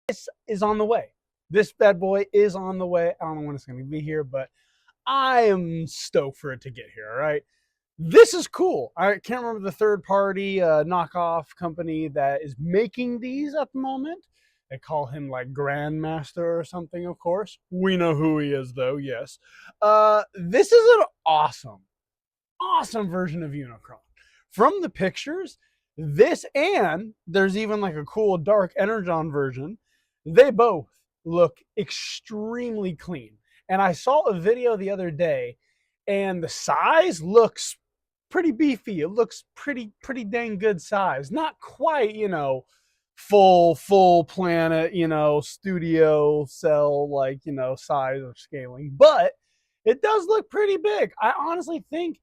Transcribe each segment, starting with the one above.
This is on the way. This bad boy is on the way. I don't know when it's going to be here, but I am stoked for it to get here. All right. This is cool. I can't remember the third party knockoff company that is making these at the moment. They call him like Grandmaster or something, of course. We know who he is, though, yes. This is an awesome version of Unicron. From the pictures, this and there's even like a cool dark Energon version. They both look extremely clean. And I saw a video the other day, and the size looks pretty beefy. It looks pretty dang good size. Not quite, full planet, studio cell, like, size or scaling, but it does look pretty big. I honestly think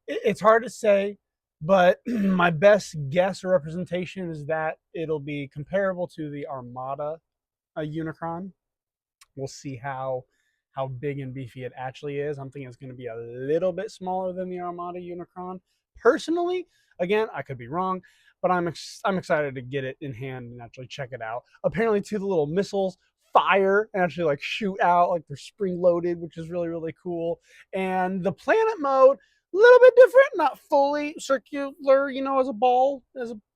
it's hard to say, but my best guess or representation is that it'll be comparable to the Armada Unicron. We'll see how big and beefy it actually is. I'm thinking it's going to be a little bit smaller than the Armada Unicron. Personally, again, I could be wrong, but I'm excited to get it in hand and actually check it out. Apparently, too, the little missiles fire and actually like shoot out like they're spring loaded, which is really cool. And the planet mode, a little bit different, not fully circular, as a ball,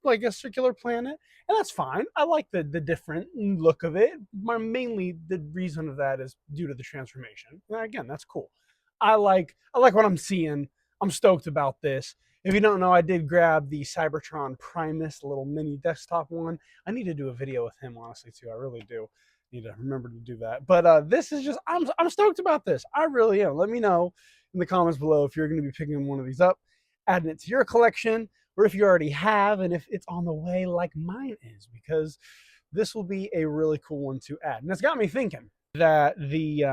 like a circular planet, and that's fine. I like the different look of it. Mainly the reason of that is due to the transformation. And again, that's cool. I like what I'm seeing. I'm stoked about this. If you don't know, I did grab the Cybertron Primus, the little mini desktop one. I need to do a video with him, honestly, too. I really do need to remember to do that. But this is just, I'm stoked about this. I really am. Let me know in the comments below if you're going to be picking one of these up, adding it to your collection, or if you already have, and if it's on the way like mine is, because this will be a really cool one to add. And it's got me thinking that the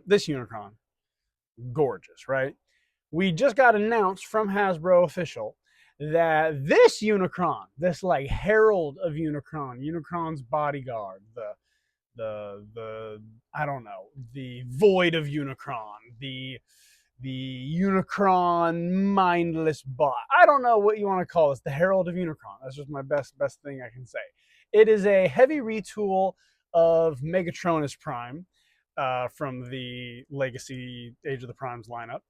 this Unicron, gorgeous, right? We just got announced from Hasbro official that this Unicron, this like herald of Unicron's bodyguard, the I don't know, the void of Unicron, the Unicron mindless bot. I don't know what you want to call this. The Herald of Unicron. That's just my best thing I can say. It is a heavy retool of Megatronus Prime from the Legacy Age of the Primes lineup.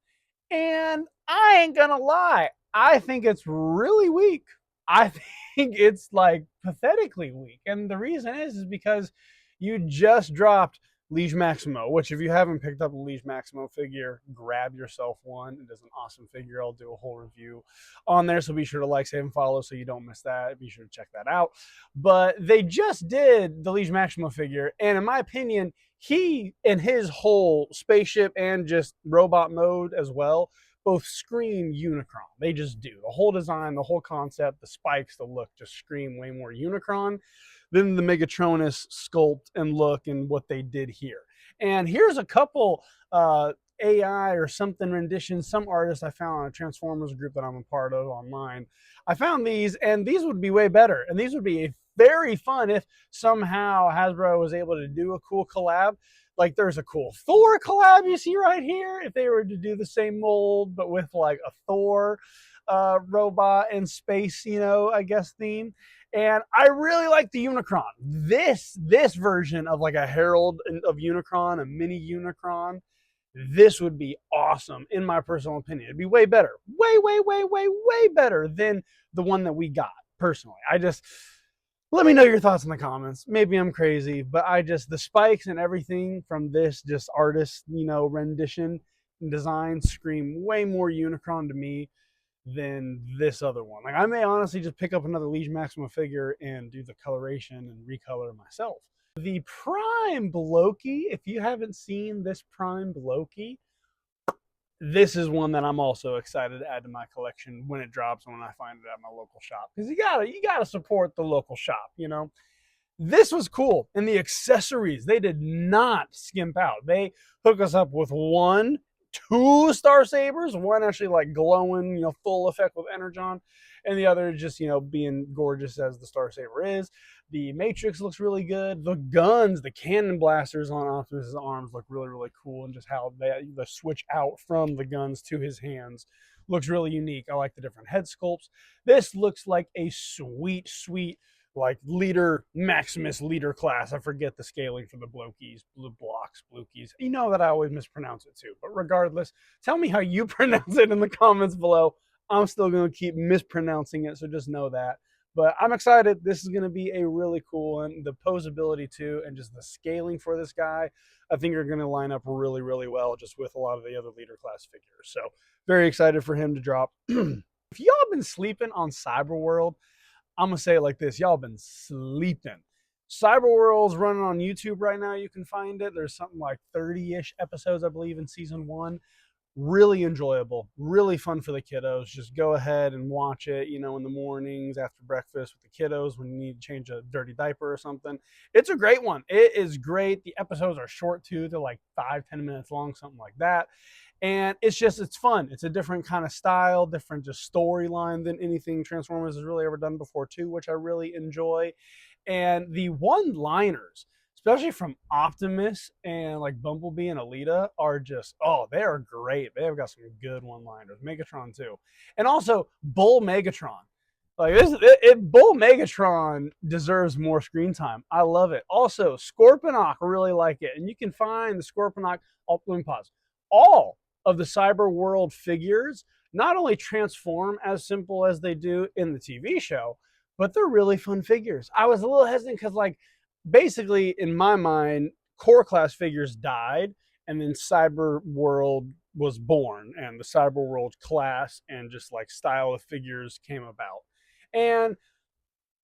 And I ain't gonna lie, I think it's really weak. I think it's like pathetically weak. And the reason is because you just dropped Liege Maximo, which if you haven't picked up a Liege Maximo figure, grab yourself one. It is an awesome figure. I'll do a whole review on there, so be sure to like, save, and follow so you don't miss that. Be sure to check that out. But they just did the Liege Maximo figure, and in my opinion, he and his whole spaceship and just robot mode as well both scream Unicron. They just do. The whole design, the whole concept, the spikes, the look just scream way more Unicron than the Megatronus sculpt and look and what they did here. And here's a couple AI or something renditions, some artists I found on a Transformers group that I'm a part of online. I found these, and these would be way better. And these would be very fun if somehow Hasbro was able to do a cool collab. Like there's a cool Thor collab you see right here. If they were to do the same mold, but with like a Thor robot and space, I guess theme. And I really like the Unicron. This version of like a Herald of Unicron, a mini Unicron, this would be awesome in my personal opinion. It'd be way better. Way better than the one that we got, personally. Let me know your thoughts in the comments. Maybe I'm crazy, but the spikes and everything from this just artist, rendition and design scream way more Unicron to me than this other one. Like I may honestly just pick up another Liege Maxima figure and do the coloration and recolor myself. The Prime Loki, if you haven't seen this Prime Loki, this is one that I'm also excited to add to my collection when it drops, when I find it at my local shop. Because you gotta support the local shop, This was cool. And the accessories, they did not skimp out. They hook us up with two Star Sabers, one actually like glowing, full effect with Energon, and the other just, being gorgeous as the Star Saber is. The Matrix looks really good. The guns, the cannon blasters on Optimus's arms look really cool, and just how the switch out from the guns to his hands looks really unique. I like the different head sculpts. This looks like a sweet like leader, Maximus leader class. I forget the scaling for the Blokies, Blukies. You know that I always mispronounce it too. But regardless, tell me how you pronounce it in the comments below. I'm still going to keep mispronouncing it, so just know that. But I'm excited. This is going to be a really cool one. The posability too, and just the scaling for this guy, I think are going to line up really, really well just with a lot of the other leader class figures. So very excited for him to drop. If y'all been sleeping on Cyberworld, I'm going to say it like this. Y'all been sleeping. Cyberworld's running on YouTube right now. You can find it. There's something like 30-ish episodes, I believe, in season 1. Really enjoyable, really fun for the kiddos. Just go ahead and watch it, you know, in the mornings after breakfast with the kiddos when you need to change a dirty diaper or something. It's a great one. It is great. The episodes are short too. They're like 5-10 minutes long, something like that. And it's fun. It's a different kind of style, different just storyline than anything Transformers has really ever done before too, which I really enjoy. And the one-liners, especially from Optimus and like Bumblebee and Alita, are just, oh, they are great. They've got some good one-liners. Megatron too. And also Bull Megatron. Like Bull Megatron deserves more screen time. I love it. Also, Scorponok, I really like it. And you can find the Scorponok, let me pause. All of the Cyberworld figures not only transform as simple as they do in the TV show, but they're really fun figures. I was a little hesitant because, like, basically, in my mind, core class figures died, and then Cyberworld was born, and the Cyberworld class and just like style of figures came about. And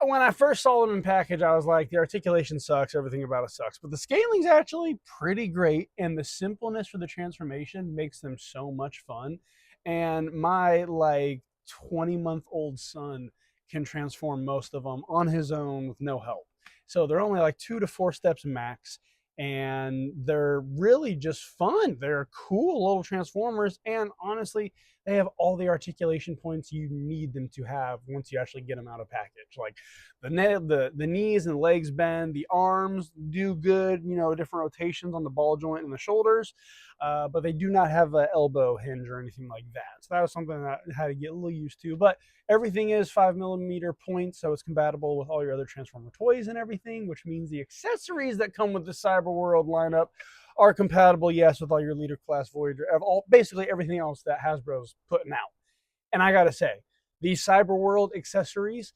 when I first saw them in package, I was like, the articulation sucks, everything about it sucks. But the scaling's actually pretty great, and the simpleness for the transformation makes them so much fun. And my like 20-month-old son can transform most of them on his own with no help. So they're only like 2 to 4 steps max, and they're really just fun. They're cool little transformers, and honestly, they have all the articulation points you need them to have once you actually get them out of package. Like the knees and legs bend, the arms do good, you know, different rotations on the ball joint and the shoulders, but they do not have an elbow hinge or anything like that. So that was something that I had to get a little used to. But everything is 5mm points, so it's compatible with all your other Transformer toys and everything, which means the accessories that come with the Cyberworld lineup are compatible, yes, with all your leader class Voyager, basically everything else that Hasbro's putting out. And I gotta say, these Cyberworld accessories,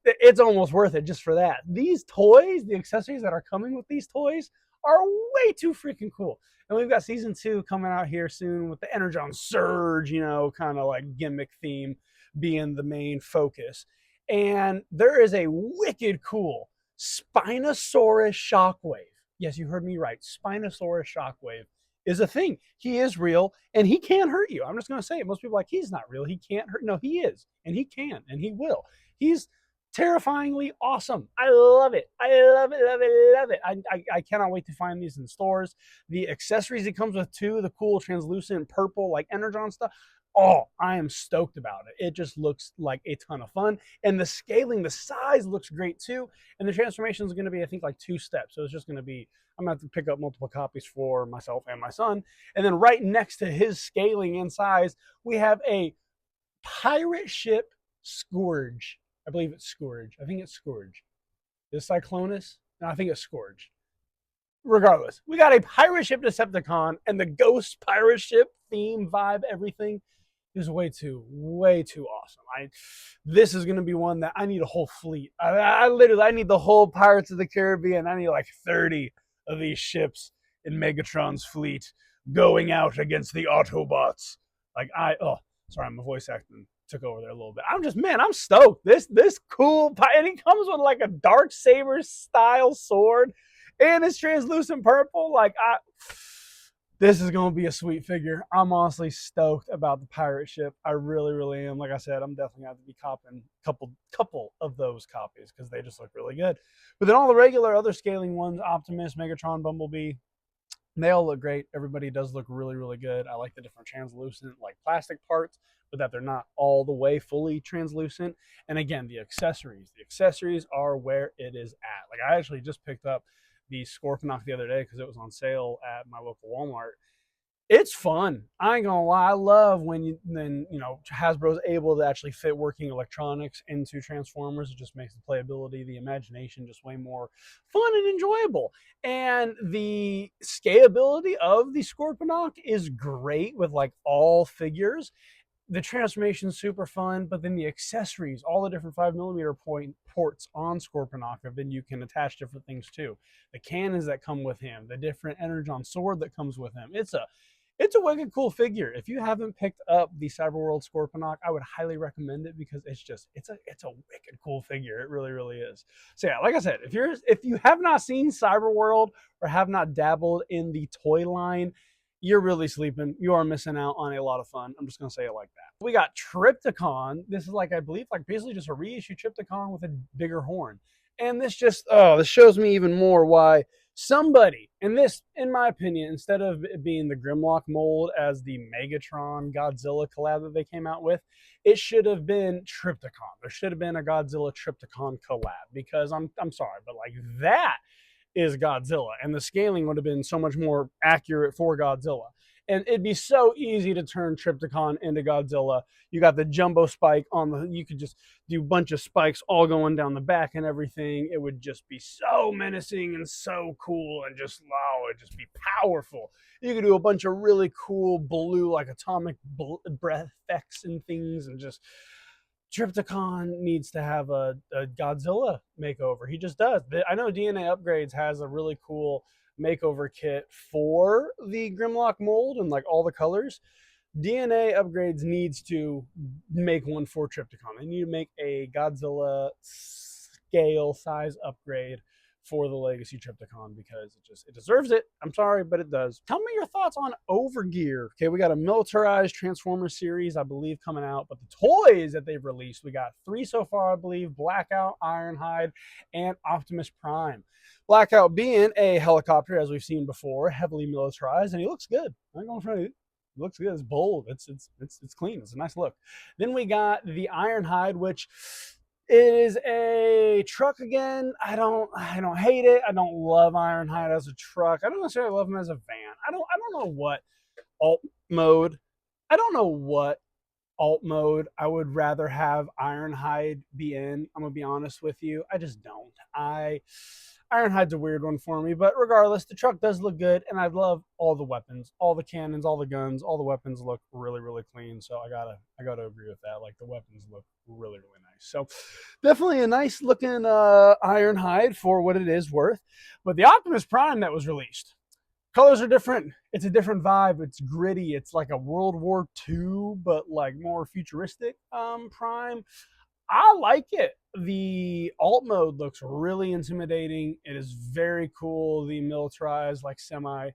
it's almost worth it just for that. These toys, the accessories that are coming with these toys, are way too freaking cool. And we've got season 2 coming out here soon with the Energon Surge, you know, kind of like gimmick theme being the main focus. And there is a wicked cool Spinosaurus Shockwave. Yes, you heard me right. Spinosaurus Shockwave is a thing. He is real, and he can hurt you. I'm just going to say it. Most people are like, he's not real. He can't hurt. No, he is, and he can, and he will. He's terrifyingly awesome. I love it. I love it, love it, love it. I cannot wait to find these in stores. The accessories it comes with, too, the cool translucent purple, like Energon stuff. Oh, I am stoked about it. It just looks like a ton of fun. And the scaling, the size looks great too. And the transformation is going to be, I think, like 2 steps. So it's just going to be, I'm going to have to pick up multiple copies for myself and my son. And then right next to his scaling and size, we have a pirate ship Scourge. I believe it's Scourge. I think it's Scourge. Is Cyclonus? No, I think it's Scourge. Regardless, we got a pirate ship Decepticon, and the ghost pirate ship theme, vibe, everything is way too awesome. This is going to be one that I need a whole fleet. I literally, I need the whole Pirates of the Caribbean. I need like 30 of these ships in Megatron's fleet going out against the Autobots. Like sorry, my voice acting took over there a little bit. I'm stoked. This cool, and he comes with like a dark saber style sword, and it's translucent purple. Like this is going to be a sweet figure. I'm honestly stoked about the pirate ship. I really, really am. Like I said, I'm definitely going to have to be copping a couple of those copies because they just look really good. But then all the regular other scaling ones, Optimus, Megatron, Bumblebee, they all look great. Everybody does look really, really good. I like the different translucent, like plastic parts, but that they're not all the way fully translucent. And again, the accessories are where it is at. Like I actually just picked up the Scorponok the other day because it was on sale at my local Walmart. It's fun. I ain't gonna lie. I love when Hasbro's able to actually fit working electronics into Transformers. It just makes the playability, the imagination just way more fun and enjoyable. And the scalability of the Scorponok is great with like all figures. The transformation's super fun, but then the accessories, all the different 5mm ports on Scorponok, then you can attach different things to. The cannons that come with him, the different Energon sword that comes with him. It's a wicked cool figure. If you haven't picked up the Cyberworld Scorponok, I would highly recommend it because it's a wicked cool figure. It really, really is. So yeah, like I said, if you have not seen Cyberworld or have not dabbled in the toy line, you're really sleeping. You are missing out on a lot of fun. I'm just gonna say it like that. We got Trypticon. This is like, I believe, like basically just a reissue Trypticon with a bigger horn. And this this shows me even more why somebody, and this, in my opinion, instead of it being the Grimlock mold as the Megatron Godzilla collab that they came out with, it should have been Trypticon. There should have been a Godzilla Trypticon collab, because I'm sorry, but like that is Godzilla, and the scaling would have been so much more accurate for Godzilla. And it'd be so easy to turn Trypticon into Godzilla. You got the jumbo spike on the, you could just do a bunch of spikes all going down the back and everything. It would just be so menacing and so cool, and just, oh, it'd just be powerful. You could do a bunch of really cool blue, like atomic breath effects and things, and just, Trypticon needs to have a Godzilla makeover. He just does. I know DNA Upgrades has a really cool makeover kit for the Grimlock mold and like all the colors. DNA Upgrades needs to make one for Trypticon. They need to make a Godzilla scale size upgrade for the Legacy Trypticon, because it deserves it. I'm sorry, but it does. Tell me your thoughts on Overgear. Okay, we got a militarized Transformers series, I believe, coming out, but the toys that they've released, we got 3 so far, I believe: Blackout, Ironhide, and Optimus Prime. Blackout being a helicopter, as we've seen before, heavily militarized, and he looks good. I'm going for it. It looks good. It's bold. It's clean. It's a nice look. Then we got the Ironhide, which is a truck again. I don't hate it. I don't love Ironhide as a truck. I don't necessarily love him as a van. I don't know what alt mode. I don't know what alt mode I would rather have Ironhide be in. I'm gonna be honest with you. I just don't. Ironhide's a weird one for me, but regardless, the truck does look good, and I love all the weapons, all the cannons, all the guns, all the weapons look really, really clean. So I gotta agree with that. Like, the weapons look really, really nice. So definitely a nice looking Ironhide for what it is worth. But the Optimus Prime that was released, colors are different. It's a different vibe. It's gritty. It's like a World War II, but like more futuristic Prime. I like it. The alt mode looks really intimidating. It is very cool. The militarized, like semi,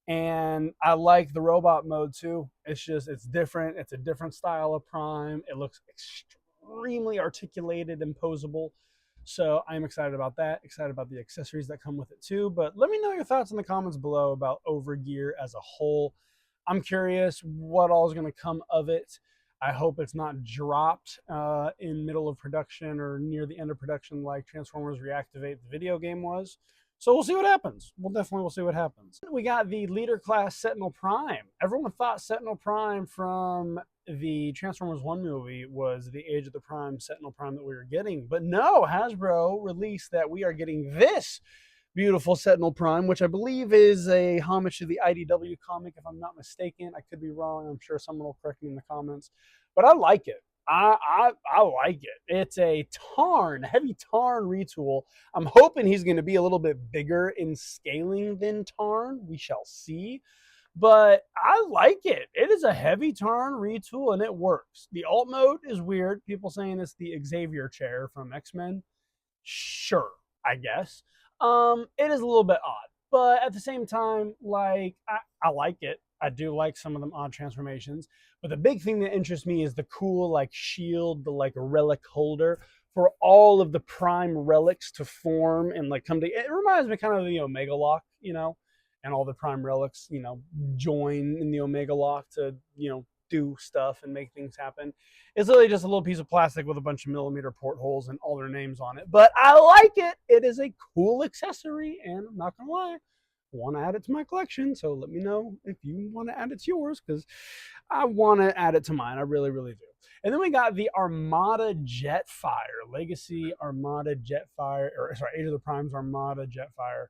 and I like the robot mode too. It's different. It's a different style of Prime. It looks extremely articulated and posable. So I'm excited about that. Excited about the accessories that come with it too. But let me know your thoughts in the comments below about Overgear as a whole. I'm curious what all is going to come of it. I hope it's not dropped in middle of production or near the end of production like Transformers Reactivate the video game was. So we'll see what happens. We'll see what happens. We got the Leader Class Sentinel Prime. Everyone thought Sentinel Prime from the Transformers 1 movie was the Age of the Prime Sentinel Prime that we were getting. But no, Hasbro released that we are getting this beautiful Sentinel Prime, which I believe is a homage to the IDW comic, if I'm not mistaken. I could be wrong. I'm sure someone will correct me in the comments. But I like it. I like it. It's a heavy Tarn retool. I'm hoping he's going to be a little bit bigger in scaling than Tarn. We shall see. But I like it. It is a heavy Tarn retool, and it works. The alt mode is weird. People saying it's the Xavier chair from X-Men. Sure, I guess. It is a little bit odd, but at the same time, like, I like it. I do like some of them odd transformations, but the big thing that interests me is the cool, like, shield, the, like, relic holder for all of the Prime relics to form and, like, come to. It reminds me kind of the Omega Lock, and all the Prime relics, join in the Omega Lock to, do stuff and make things happen. It's literally just a little piece of plastic with a bunch of millimeter portholes and all their names on it. But I like it. It is a cool accessory, and I'm not gonna lie, want to add it to my collection. So let me know if you want to add it to yours, because I want to add it to mine. I really, really do. And then we got the Armada Jetfire, Legacy Armada Jetfire, or sorry, Age of the Primes Armada Jetfire.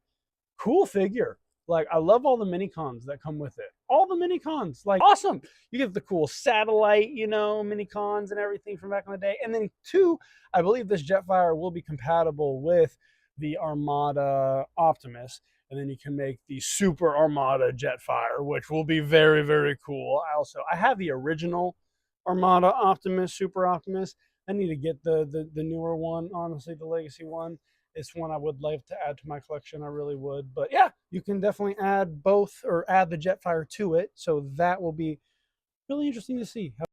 Cool figure. Like, I love all the mini cons that come with it. All the mini cons, like, awesome. You get the cool satellite, you know, mini cons and everything from back in the day. And then two, I believe this Jetfire will be compatible with the Armada Optimus. And then you can make the Super Armada Jetfire, which will be very, very cool. I have the original Armada Optimus, Super Optimus. I need to get the newer one, honestly, the Legacy one. It's one I would love to add to my collection. I really would. But yeah, you can definitely add both, or add the Jetfire to it. So that will be really interesting to see.